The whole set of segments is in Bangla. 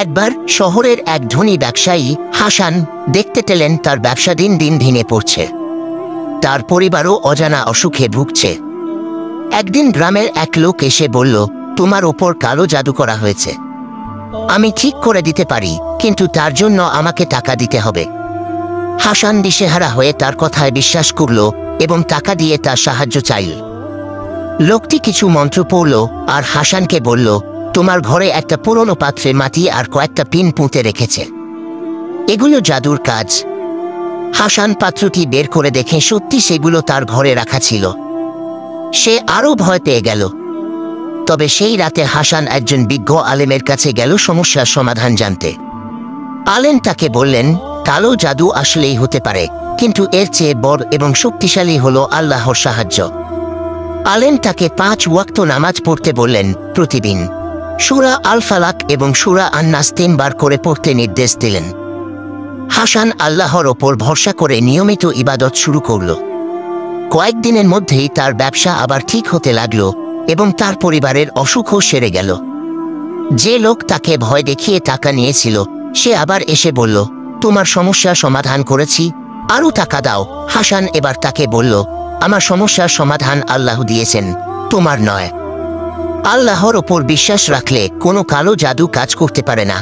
একবার শহরের এক ধনী ব্যবসায়ী হাসান দেখতে পেলেন তার ব্যবসা দিন দিন ভেঙে পড়ছে। তার পরিবারও অজানা অসুখে ভুগছে। একদিন গ্রামের এক লোক এসে বলল, তোমার ওপর কালো জাদু করা হয়েছে। আমি ঠিক করে দিতে পারি, কিন্তু তার জন্য আমাকে টাকা দিতে হবে। হাসান দিশেহারা হয়ে তার কথায় বিশ্বাস করল এবং টাকা দিয়ে তার সাহায্য চাইল। লোকটি কিছু মন্ত্র পড়ল আর হাসানকে বলল, তোমার ঘরে একটা পুরনো পাত্রে মাটি আর কয়েকটা পিন পুঁতে রেখেছে, এগুলো জাদুর কাজ। হাসান পাত্রটি বের করে দেখে সত্যি সেগুলো তার ঘরে রাখা ছিল। সে আরো ভয় পেয়ে গেল। তবে সেই রাতে হাসান একজন বিজ্ঞ আলেমের কাছে গেল সমস্যার সমাধান জানতে। আলেম তাকে বললেন, কালো জাদু আসলেই হতে পারে, কিন্তু এর চেয়ে বড় এবং শক্তিশালী হলো আল্লাহর সাহায্য। আলেম তাকে 5 ওয়াক্ত নামাজ পড়তে বললেন, প্রতিদিন সূরা আল ফালাক এবং সূরা আন-নাস 3 বার করে পড়তে নির্দেশ দিলেন। হাসান আল্লাহর ওপর ভরসা করে নিয়মিত ইবাদত শুরু করল। কয়েকদিনের মধ্যেই তার ব্যবসা আবার ঠিক হতে লাগল এবং তার পরিবারের অসুখও সেরে গেল। যে লোক তাকে ভয় দেখিয়ে টাকা নিয়েছিল সে আবার এসে বলল, তোমার সমস্যার সমাধান করেছি, আরও টাকা দাও। হাসান এবার তাকে বলল, আমার সমস্যার সমাধান আল্লাহ দিয়েছেন, তোমার নয়। আল্লাহর ওপর বিশ্বাস রাখলে কোনো কালো জাদু কাজ করতে পারে না।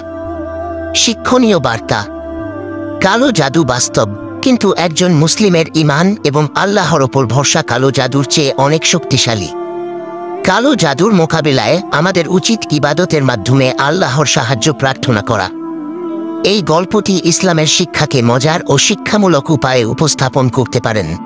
শিক্ষণীয় বার্তা: কালো জাদু বাস্তব, কিন্তু একজন মুসলিমের ঈমান এবং আল্লাহর ওপর ভরসা কালো জাদুর চেয়ে অনেক শক্তিশালী। কালো জাদুর মোকাবিলায় আমাদের উচিত ইবাদতের মাধ্যমে আল্লাহর সাহায্য প্রার্থনা করা। এই গল্পটি ইসলামের শিক্ষাকে মজার ও শিক্ষামূলক উপায়ে উপস্থাপন করতে পারেন।